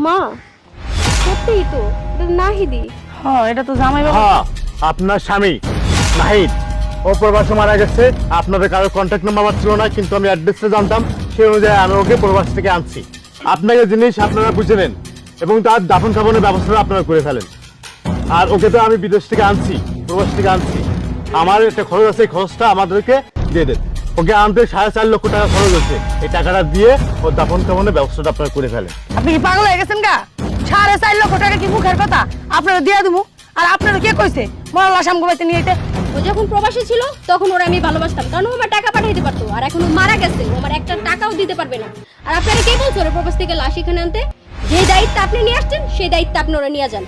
মা, সত্যিই তো এটা নাহিদি। হ্যাঁ, এটা তো জামাই বাবু। হ্যাঁ, আপনার স্বামী নাহিদ ও প্রবাসে মারা গেছে। আপনাদের কারোর কন্ট্যাক্ট নাম্বার আমার ছিল না, কিন্তু আমি অ্যাড্রেসটা জানতাম, সেই অনুযায়ী আমি ওকে প্রবাস থেকে আনছি। আপনাকে জিনিস আপনারা বুঝে নেন এবং তার দাফন কাফনের ব্যবস্থাটা আপনারা করে ফেলেন। আর ওকে তো আমি বিদেশ থেকে আনছি, প্রবাস থেকে আনছি। আমার একটা খরচ আছে, এই খরচটা আমাদেরকে দিয়ে দেন। ওকে আনতে 4.5 লক্ষ টাকা খরচ হচ্ছে, এই টাকাটা দিয়ে ওর দাফন কাফনের ব্যবস্থাটা আপনারা করে ফেলেন। আপনি কি পাগল হয়ে গেছেন গা? 4.5 লক্ষ টাকা কি মুখের কথা? আপনারা দিয়ে দেবো। আর আপনারা কে কইছে মরা লাশ আমগো বাড়িতে নিয়ে আইতে? ও যখন প্রবাসী ছিল তখন ওরা আমি ভালোবাসতাম, কারণ ও আমার টাকা পাঠাইতে পারতো। আর এখন ও মারা গেছে, ও আমার একটা টাকাও দিতে পারবে না। আর আপনারা কে বলছো ওরা প্রবাস থেকে লাশ এখানে আনতে? যে দায়িত্ব আপনি নিয়ে আসছেন সেই দায়িত্ব আপনি ওরা নিয়ে যান।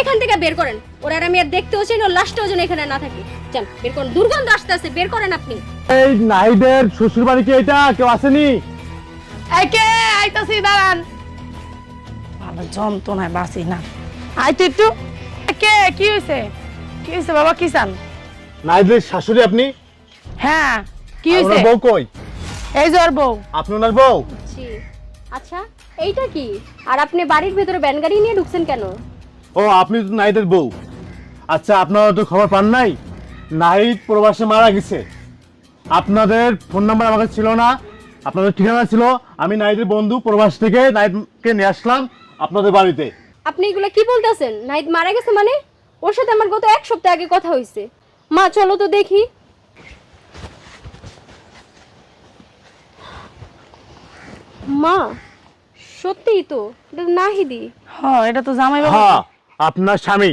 এখান থেকে বের করেন। ওরা আর আমি আর দেখতেও চাই না, ওর লাশটাও যেন এখানে না থাকে। যান বের করেন, দুর্গন্ধ আসতে আসতে বের করেন আপনি। এই নাহিদের শ্বশুর বাড়ি কি এটা? কেউ আসেনি? এই কে আইতাছি, দাঁড়ান। ভালো যন্ত্রণায় বাঁচি না। আইতো একটু। কে, কি হয়েছে? কি হয়েছে বাবা, কি চান? নাহিদের শাশুড়ি আপনি? হ্যাঁ, কি আর হয়েছে? ওনার বউ কই? এই যে ওর বউ। আপনি ওনার বউ? জি। আচ্ছা, এইটা কি? আর আপনি বাড়ির ভেতরে ব্যান গাড়ি নিয়ে ঢুকছেন কেন? ও, আপনি তো নাহিদের বউ। আচ্ছা, আপনারা তো খবর পান নাই নাহিদ প্রবাসে মারা গেছে? আপনাদের ফোন নাম্বার আমার কাছে ছিল না, আপনাদের ঠিকানা ছিল। আমি নাহিদের বন্ধু, প্রবাস থেকে নাহিদকে নিয়ে আসলাম আপনাদের বাড়িতে। আপনি এগুলো কি বলতেছেন? নাহিদ মারা গেছে মানে? ওর সাথে আমার গত 1 সপ্তাহ আগে কথা হয়েছে। মা চলো তো দেখি। মা, সত্যিই তো এটা নাহিদি। হ্যাঁ, এটা তো জামাই বাবু। হ্যাঁ, আপনার স্বামী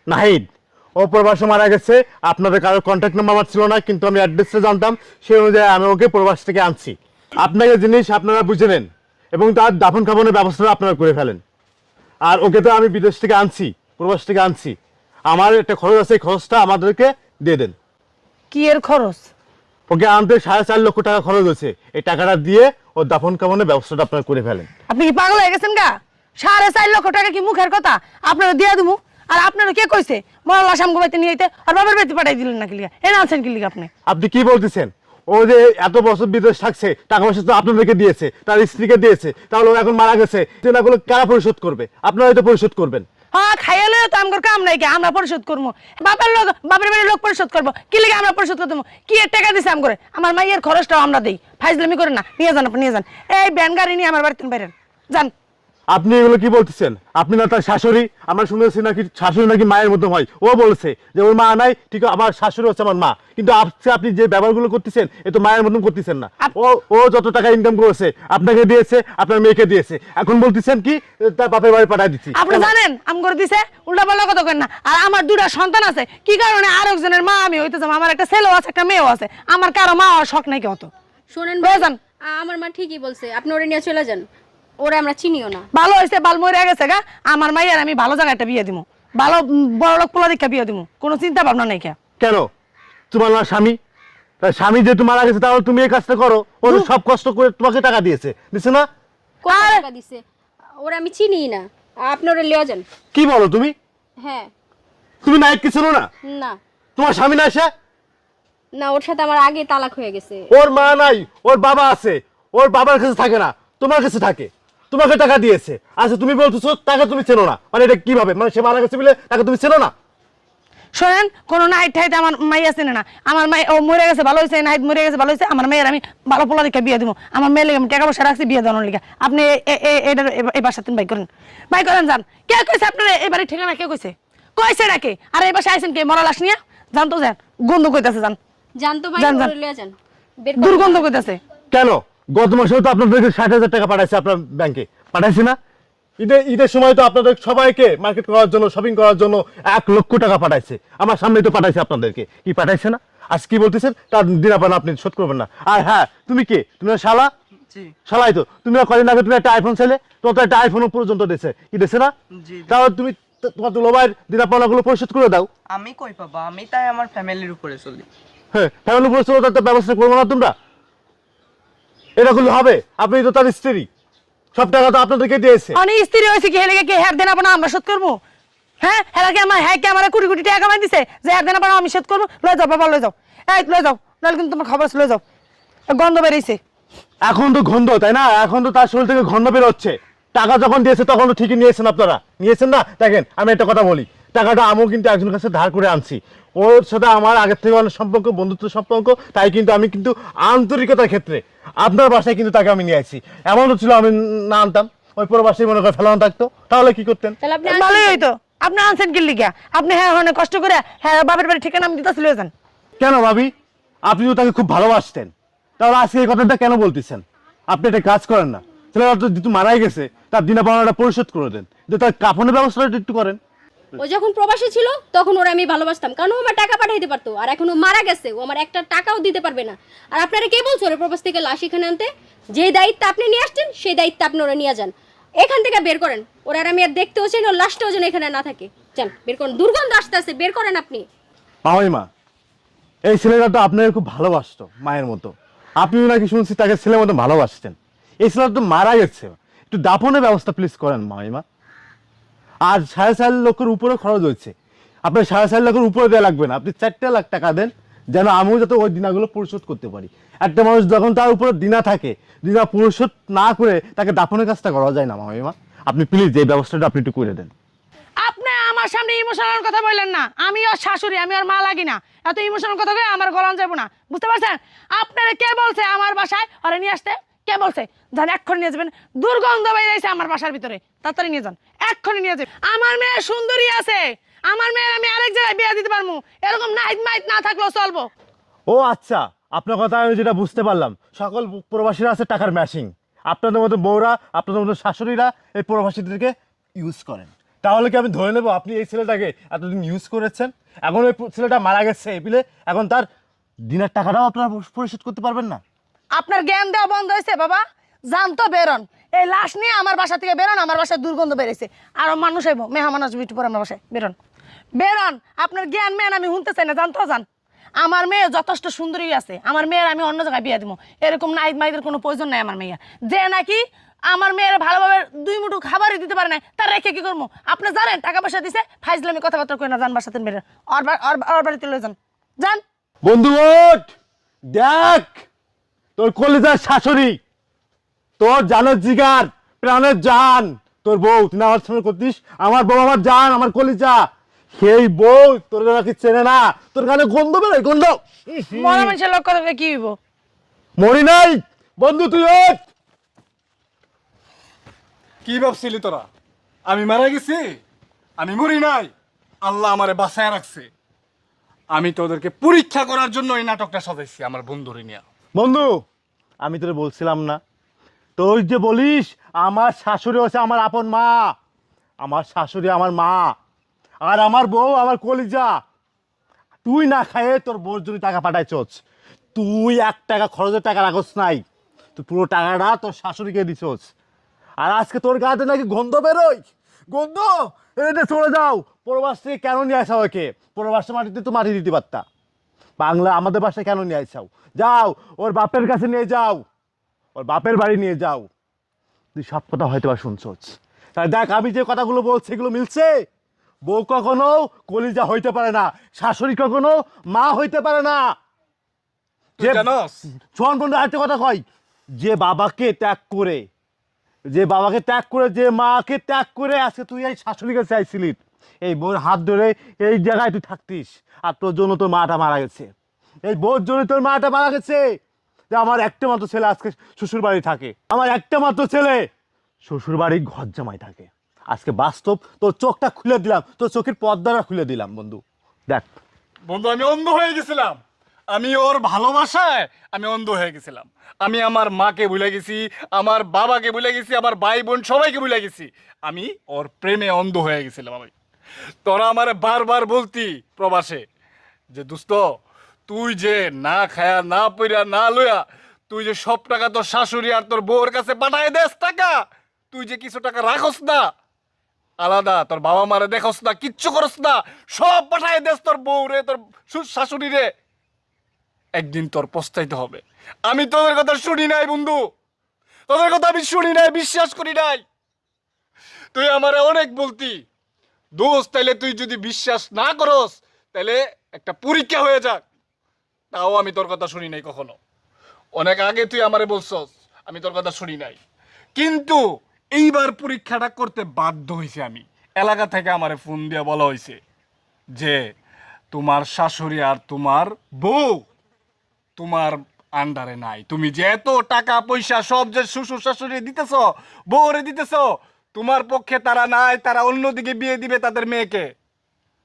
নাহিদ ও প্রবাসে মারা গেছে। আপনাদের কারোর কন্ট্যাক্ট নাম্বার আমার ছিল না, কিন্তু আমি অ্যাড্রেসটা জানতাম, সেই অনুযায়ী আমি ওকে প্রবাস থেকে আনছি। আপনাকে জিনিস আপনারা বুঝে নেন এবং তার দাফন কাফনের ব্যবস্থাটা আপনারা করে ফেলেন। আর ওকে তো আমি বিদেশ থেকে আনছি, প্রবাস থেকে আনছি। আমার একটা খরচ আছে, এই খরচটা আমাদেরকে দিয়ে দেন। কি এর খরচ? ওকে আনতে 4.5 লক্ষ টাকা খরচ হচ্ছে, এই টাকাটা দিয়ে ওর দাফন কাফনের ব্যবস্থাটা আপনারা করে ফেলেন। আপনি কি পাগল হয়ে গেছেন গা? 4.5 লক্ষ টাকা কি মুখের কথা? আপনারা দিয়ে দেবো। আর আপনারা কে কইছে মরা লাশ আমগো বাড়িতে নিয়ে আইতে? আর বাবার বাড়িতে পাঠাই দিলেন না কি লিগা? এনে আনছেন কি লিগা আপনি? আপনি কি বলতেছেন? ও যে এত বছর বিদেশ থাকছে, টাকা পয়সা তো আপনাদেরকে দিয়েছে, তার স্ত্রীকে দিয়েছে, তাহলে ও এখন মারা গেছে, টাকাগুলো কারা পরিশোধ করবে? আপনারা হয়তো পরিশোধ করবেন। হ্যাঁ, খাইলে তো আমগর কাম নাই, আমরা পরিশোধ করবো। বাবার লোক, বাবার বাড়ির লোক পরিশোধ করবো কি লিগা? আমরা পরিশোধ করতে কি এর টাকা দিছে আমগরে? আমার মাইয়ের খরচটাও আমরা দেই। ফাইজলামি করেন না, নিয়ে যান, আপনি নিয়ে যান। এই ব্যান গাড়ি নিয়ে আমার বাড়িতে বাইরেন যান। আপনি এগুলো কি বলতেছেন? আপনি না তার শাশুড়ি? আমরা শুনেছি নাকি শাশুড়ি নাকি মায়ের মতো হয়। ও বলছে যে ওর মা নাই, ঠিক আমার শাশুড়ি হচ্ছে আমার মা, কিন্তু আপনি যে ব্যবহারগুলো করতেছেন এ তো মায়ের মতন করতেছেন না। ও ও যত টাকা ইনকাম করেছে আপনাকে দিয়েছে, আপনার মেয়েকে দিয়েছে, এখন বলতেছেন কি তার বাপের বাড়ি পাঠাই দিচ্ছি। আপনি জানেন আমগর দিছে? উল্টা পাল্টা কথা কেন না। আর আমার দুটা সন্তান আছে, কি কারণে আরেকজনের মা আমি হইতে যাবো? আমার একটা ছেলেও আছে, একটা মেয়েও আছে। আমার কারো মা হওয়ার শখ নাই কেউ তো। শোনেন হয়ে যান। আমার মা ঠিকই বলছে, আপনি ওরে নিয়ে চলে যান। ওরে আমরা চিনিও না। ভালো হয়েছে, বাল মরে গেছে গা। আমার মাইয়ার আমি ভালো জায়গায় একটা বিয়ে দিমু, ভালো বড় লোক পোলা দীক্ষা বিয়ে দিমু, কোনো চিন্তা ভাবনা নেই কে। কেন? তোমার না স্বামী? তার স্বামী যেহেতু মারা গেছে, তাহলে তুমি এই কাজটা করো। ও তো সব কষ্ট করে তোমাকে টাকা দিয়েছে, দিছে না? কত টাকা দিছে? ওরে আমি চিনিই না। আপনি ওরে লিয়ে যান। কি বলো তুমি? হ্যাঁ। তুমি নাইট কি ছিল না? না তোমার স্বামী না এসে? না, ওর সাথে আমার আগে তালাক হয়ে গেছে। ওর মা নাই, ওর বাবা আছে। ওর বাবার কাছে থাকে না, তোমার কাছে থাকে। তোমাকে টাকা দিয়েছে। আচ্ছা, তুমি বলতেছো তাকে তুমি চেনো না, মানে এটা কিভাবে? মানে সে মারা গেছে বলে তাকে তুমি চেনো না? শোনেন, কোনো নাইট ঠাইতে আমার মাইয়া চেনে না। আমার মাই ও মরে গেছে, ভালো হয়েছে। নাইট মরে গেছে, ভালো হয়েছে। আমার মেয়ের আমি ভালো পোলা দীক্ষা বিয়ে দিবো। আমার মেয়ের লেগে আমি টাকা পয়সা রাখছি বিয়ে দেওয়ানোর লিগা। আপনি এটার এই বাসাতে বাই করেন, বাই করেন যান। কে কইছে আপনার এবারে ঠিকানা? কে কইছে? কইছে নাকি? আর এই বাসায় আইছেন কে মরা লাশ নিয়ে? যান তো, যান। গন্ধ কইতাছে, যান। জানতো ভাই, যান, যান। ওরে লিয়ে যান। বের করেন। দুর্গন্ধ কইতাছে। কেন? গত মাসেও তো আপনাদেরকে 60,000 টাকা পাঠাইছে আপনার ব্যাংকে, পাঠাইছে না? ঈদের সময় তো আপনাদের সবাইকে মার্কেট করার জন্য, শপিং করার জন্য 1 লক্ষ টাকা পাঠাইছে। আমার সামনে তো পাঠাইছে আপনাদেরকে, কি পাঠাইছে না? আজ কি বলতেছেন? তার দিন আপনার আপনি শোধ করবেন না। আর হ্যাঁ, তুমি কে? তুমি না শালা? শালাই তো তুমি। কদিন আগে তুমি একটা আইফোন ছেলে, তোমার তো একটা আইফোন পর্যন্ত দিয়েছে, কি দিয়েছে না? তাও তুমি তোমার দুলোভাইয়ের দিন আপনাগুলো পরিশোধ করে দাও। আমি কই পাবো? আমি তাই আমার ফ্যামিলির উপরে চলি। হ্যাঁ, ফ্যামিলি উপরে চলো, তার ব্যবস্থা করবো না তোমরা? এটা করলে হবে? আপনি তো তার স্ত্রী, সব টাকা তো আপনাদেরকে দিয়েছে। অনেক স্ত্রী হয়েছে কি হেলে কি হ্যাঁ দেনা পানা আমরা শোধ করবো? হ্যাঁ, হেলা কি আমার হ্যাঁ কি আমার কোটি কোটি টাকা কামাই দিছে যে হ্যাঁ দেনা পানা আমি শোধ করবো? লয়ে যাও বাবা, লয়ে যাও। এই লয়ে যাও, নাহলে কিন্তু তোমার খবর আছে, লয়ে যাও। গন্ধ বেরিয়েছে। এখন তো গন্ধ, তাই না? এখন তো তার শরীর থেকে গন্ধ বেরোচ্ছে। টাকা যখন দিয়েছে তখন তো ঠিকই নিয়েছেন আপনারা, নিয়েছেন না? দেখেন আমি একটা কথা বলি, টাকাটা আমিও কিন্তু একজনের কাছে ধার করে আনছি। ওর সাথে আমার আগের থেকে অনেক সম্পর্ক, বন্ধুত্ব সম্পর্ক, তাই কিন্তু আমি কিন্তু আন্তরিকতার ক্ষেত্রে আপনার বাসায় কিন্তু তাকে আমি নিয়ে আসছি। এমন ছিল আমি না আনতাম, ওই পুরো বাসায় মনে করে ফেলানো থাকতো, তাহলে কি করতেন? তাহলে আপনি ভালোই হইতো, আপনি আনছেন কি লিগা? আপনি হ্যাঁ অনেক কষ্ট করে হ্যাঁ বাপের বাড়ি ঠিকানা আমি দিতেছিল যান। কেন ভাবি, আপনি তো তাকে খুব ভালোবাসতেন, তাহলে আজকে এই কথাটা কেন বলতেছেন? আপনি একটা কাজ করেন না, ছেলেটা তো যেহেতু মারাই গেছে তার দিনা পাওনাটা পরিশোধ করে দেন, যে তার কাফনের ব্যবস্থাটা একটু করেন। ও যখন প্রবাসী ছিল তখন ওরা আমি ভালোবাসতাম, কারণ ও আমার টাকা পাঠাইতে পারতো। আর এখন ও মারা গেছে, ও আমার একটা টাকাও দিতে পারবে না। আর আপনারা কে বলছো ওরা প্রবাস থেকে লাশ এখানে আনতে? যে দায়িত্ব আপনি নিয়ে আসছেন সেই দায়িত্ব আপনি ওরা নিয়ে যান। এখান থেকে বের করেন ওরা, আর আমি আর দেখতেও চাই না, ওর লাশটাও যেন এখানে না থাকে। যান বের করেন, দুর্গন্ধ আসতে আসতে বের করেন আপনি। মা, এই ছেলেটা তো আপনাকে খুব ভালোবাসতো মায়ের মতো, আপনিও নাকি শুনছি তাকে ছেলের মতো ভালোবাসতেন। এই ছেলেটা তো মারা গেছে, একটু দাফনের ব্যবস্থা প্লিজ করেন মামিমা। আর 4.5 লক্ষের উপরে খরচ হয়েছে, আপনার 4.5 লক্ষের উপরে দেওয়া লাগবে না, আপনি 4 লাখ টাকা দেন, যেন আমিও যাতে ওই দিনাগুলো পরিশোধ করতে পারি। একটা মানুষ যখন তার উপরে দিনা থাকে, দিনা পরিশোধ না করে তাকে দাফনের কাজটা করা যায় না মামিমা। আপনি প্লিজ এই ব্যবস্থাটা আপনি একটু করে দেন। আপনি আমার সামনে ইমোশনাল কথা বললেন না, আমি ওর শাশুড়ি, আমি ওর মা লাগি না। এত ইমোশনাল কথা কয়ে আমার গলান যাবো না, বুঝতে পারছেন? আপনারা কে বলছে আমার বাসায় ওরা নিয়ে আসতে? কে বলছে? যান এক্ষুনি নিয়ে যাবেন, দুর্গন্ধ বেরিয়েছে আমার বাসার ভিতরে, তাড়াতাড়ি নিয়ে যান, এক্ষুনি নিয়ে যাবেন। আমার মেয়ে সুন্দরী আছে, আমার মেয়ের আমি আরেক জায়গায় বিয়ে দিতে পারবো, এরকম নাইট মাইট না থাকলেও চলবো। ও আচ্ছা, আপনার কথা আমি যেটা বুঝতে পারলাম, সকল প্রবাসীরা আছে টাকার ম্যাশিং, আপনাদের মতো বউরা, আপনাদের মতো শাশুড়িরা এই প্রবাসীদেরকে ইউজ করেন। তাহলে কি আমি ধরে নেবো আপনি এই ছেলেটাকে এতদিন ইউজ করেছেন? এখন ওই ছেলেটা মারা গেছে এপিলে, এখন তার দিনের টাকাটাও আপনারা পরিশোধ করতে পারবেন না? আপনার জ্ঞান দেওয়া বন্ধ হয়েছে বাবা, যান তো বেরোন, এই লাশ নিয়ে আমার বাসা থেকে বেরোন, আমার বাসায় দুর্গন্ধ বেরিয়েছে। আরো মানুষ আইব, মেহমান আসবে একটু পরে আমার বাসায়, বেরোন বেরোন। আপনার জ্ঞান মেয়ে আমি শুনতে চাই না, জান তো যান। আমার মেয়ে যথেষ্ট সুন্দরী আছে, আমার মেয়ের আমি অন্য জায়গায় বিয়ে দিব, এরকম নাইট মাইদের কোনো প্রয়োজন নাই আমার মেয়ে। যে নাকি আমার মেয়ের ভালোভাবে 2 মুঠো খাবারই দিতে পারে না, তার রেখে কি করবো? আপনি জানেন টাকা পয়সা দিছে, ফাইজলামি কথাবার্তা কই না, যান বাসাতে বেরোন, ওর বাড়িতে লয়ে যান, যান। বন্ধু ওঠ, দেখ তোর কলিজার শাশুড়ি, তোর জানের জিগার, প্রাণের জান, তোর বউ, তুই না আমার সামনে করতিস? আমার বউ আমার জান, আমার কলিজা, সেই বউ তোর নাকি চেনে না, তোর কানে গন্ধ বেরোয়, গন্ধ। মরা মানুষের লক্ষ্য থেকে কি হইব? মরি নাই বন্ধু, তুই ওঠ। কি ভাবছিলি তোরা আমি মারা গেছি? আমি মরি নাই, আল্লাহ আমারে বাঁচায় রাখছে। আমি তোদেরকে পরীক্ষা করার জন্য এই নাটকটা সাজাইছি আমার বন্ধুরে নিয়ে। বন্ধু, আমি তোরে বলছিলাম না, তুই যে বলিস আমার শাশুড়ি হচ্ছে আমার আপন মা, আমার শাশুড়ি আমার মা, আর আমার বউ আমার কলিজা। তুই না খায়ে তোর বউর জন্য টাকা পাঠাইছস, তুই 1 টাকা খরচের টাকা রাখস নাই, তুই পুরো টাকাটা তোর শাশুড়িকে দিছস। আর আজকে তোর গাতে নাকি গন্ধ বেরোয়, গন্ধ, এটা চলে যাও। প্রবাস থেকে কেন নিয়ে আসা ওকে? প্রবাসের মাটিতে তো মাটি দিতে পারতা, বাংলা আমাদের বাসায় কেন নিয়ে আসাও? যাও ওর বাপের কাছে নিয়ে যাও, ওর বাপের বাড়ি নিয়ে যাও। তুই সব কথা হয়তো বা শুনছস, তাই দেখ আমি যে কথাগুলো বলছি এগুলো মিলছে। বউ কখনো কলিজা হইতে পারে না, শাশুড়ি কখনো মা হইতে পারে না। তুই জানোস? শোন বন্ধু, আরেকটা কথা কই, যে বাবাকে ত্যাগ করে, যে মাকে ত্যাগ করে আজকে তুই এই শাশুড়িকে চাইছিলি, এই বউর হাত ধরে এই জায়গায় তুই থাকতিস, আর তোর জন্য তোর মাটা মারা গেছে, এই বউর জন্য তোর মাটা মারা গেছে। যে আমার একটা মাত্র ছেলে আজকে শ্বশুর বাড়ি থাকে, আমার একটা মাত্র ছেলে শ্বশুর বাড়ি ঘর জামাই থাকে। আজকে বাস্তব তোর চোখটা খুলে দিলাম, তোর চোখের পর্দাটা খুলে দিলাম বন্ধু, দেখ। বন্ধু আমি অন্ধ হয়ে গেছিলাম, আমি ওর ভালোবাসায় আমি অন্ধ হয়ে গেছিলাম। আমি আমার মাকে ভুলে গেছি, আমার বাবাকে ভুলে গেছি, আমার ভাই বোন সবাইকে ভুলে গেছি। আমি ওর প্রেমে অন্ধ হয়ে গেছিলাম। আমি তোরা আমারে বারবার বলতি প্রবাসে যে দোস্ত, তুই যে না খায়া না পইরা না লইয়া তুই যে সব টাকা তোর শাশুড়ি আর তোর বউর কাছে পাঠায় দেস টাকা, তুই যে কিছু টাকা রাখস না আলাদা, তোর বাবা মারে দেখস না, কিচ্ছু করস না, সব পাঠায় দেস তোর বউ রে, তোর শাশুড়ি রে, একদিন তোর পস্তাইতে হবে। আমি তোদের কথা শুনি নাই বন্ধু, তোদের কথা আমি শুনি নাই, বিশ্বাস করি নাই। তুই আমারে অনেক বলতি দোস্ত, তাইলে তুই যদি বিশ্বাস না করস তাহলে একটা পরীক্ষা হয়ে যাক, তাও আমি তোর কথা শুনি নাই কখনো। অনেক আগে তুই আমারে বলছস, আমি তোর কথা শুনি নাই। কিন্তু এইবার পরীক্ষাটা করতে বাধ্য হয়েছে আমি। এলাকা থেকে আমারে ফোন দিয়ে বলা হয়েছে যে তোমার শাশুড়ি আর তোমার বউ তোমার আন্ডারে নাই। তুমি যে এত টাকা পয়সা সব যে শ্বশুর শাশুড়ি দিতেছ, বউরে দিতেছ, তোমার পক্ষে তারা নাই, তারা অন্যদিকে বিয়ে দিবে তাদের মেয়েকে।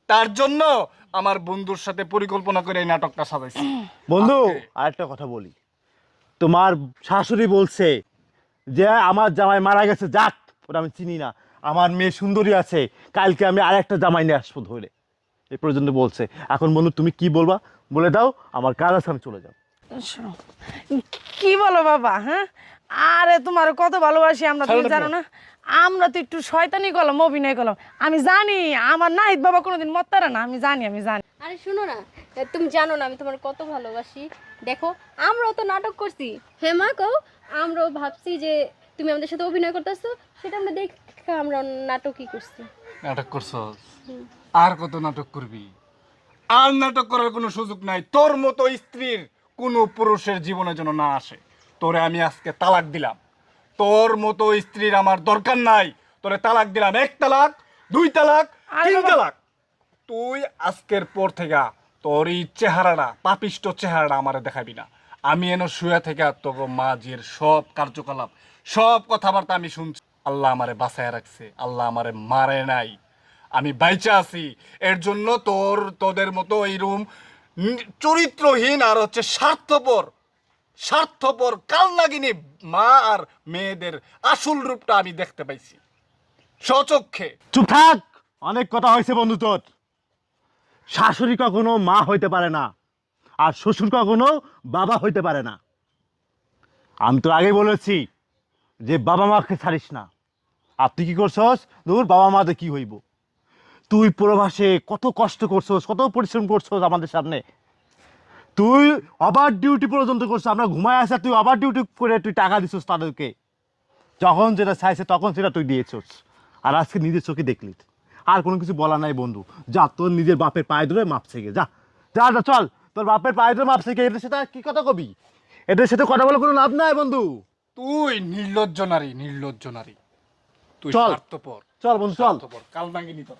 তার জন্য আমার বন্ধুর সাথে পরিকল্পনা করে এই নাটকটা সাজাইছি। বন্ধু আজকে- আরেকটা কথা বলি, তোমার শাশুড়ি বলছে যে আমার জামাই মারা গেছে, যাক ওটা আমি চিনি না, আমার মেয়ে সুন্দরী আছে, কালকে আমি আরেকটা জামাই নিয়ে আসবো ধরে, এই পর্যন্ত বলছে। এখন বন্ধু তুমি কি বলবা বলে দাও, আমার কাজ আছে, আমি চলে যাও। শোনো, কি বলো বাবা? হ্যাঁ, আরে তোমার কত ভালোবাসি আমরা, তুমি ছাড়ো না জানো না? আমরা তো একটু শয়তানি করলাম, অভিনয় করলাম। আমি জানি আমার নাহিদ বাবা কোনোদিন মত পারে না, আমি জানি। আরে শোনো না, তুমি জানো না আমি তোমার কত ভালোবাসি। দেখো আমরাও তো নাটক করছি। হ্যাঁ মা কও, আমরাও ভাবছি যে তুমি আমাদের সাথে অভিনয় করতেছো, সেটা আমরা দেখে আমরা নাটকই করছি। নাটক করছস, আর কত নাটক করবি? আর নাটক করার কোনো সুযোগ নাই। তোর মতো স্ত্রীর কোনো পুরুষের জীবনে যেন না আসে। তোরে আমি আজকে তালাক দিলাম। তোর মতো স্ত্রীর আমার দরকার নাই। তোরে তালাক দিলাম, 1 তালাক, 2 তালাক, আরে 3 বাবা। তালাক। তুই আজকের পর থেকে তোর এই চেহারাটা, পাপিষ্ট চেহারাটা আমারে দেখাবি না। আমি এনে শুয়ে থেকে তোর মাঝের সব কার্যকলাপ, সব কথাবার্তা আমি শুনছি। আল্লাহ আমারে বাঁচায় রাখছে, আল্লাহ আমারে মারে নাই, আমি বাইচা আছি। এর জন্য তোদের মতো এইরকম চরিত্রহীন আর হচ্ছে স্বার্থপর কালনাগিনী মা আর মেয়েদের আসল রূপটা আমি দেখতে পাইছি স্বচক্ষে। চুপ থাক, অনেক কথা হয়েছে বন্ধু তোর। শাশুড়ি কখনো মা হইতে পারে না, আর শ্বশুর কখনো বাবা হইতে পারে না। আমি তো আগে বলেছি যে বাবা মাকে ছাড়িস না। আর তুই কি করছস? দূর, বাবা মাতে কি হইব? তুই প্রবাসে কত কষ্ট করছস, কত পরিশ্রম করছস আমাদের সামনে। তুই ওভার ডিউটি পর্যন্ত করছিস, আমরা ঘুমায় আসা, তুই ওভার ডিউটি করে তুই টাকা দিছিস তাদেরকে। যখন যেটা চাইছে তখন সেটা তুই দিয়েছিস, আর আজকে নিজের চোখে দেখলি। আর কোনো কিছু বলা নাই বন্ধু, যা তোর নিজের বাপের পায়ে ধরে মাপ শেখে যা। যা যা চল, তোর বাপের পায়ে ধরে মাপ শেখে। এদের সাথে আর কি কথা কবি? এদের সাথে কথা বলে কোনো লাভ নাই বন্ধু। তুই নির্লজ্জ নারী, তুই চল। স্বার্থপর, চল বন্ধু চল। কালনাগিনী তোর।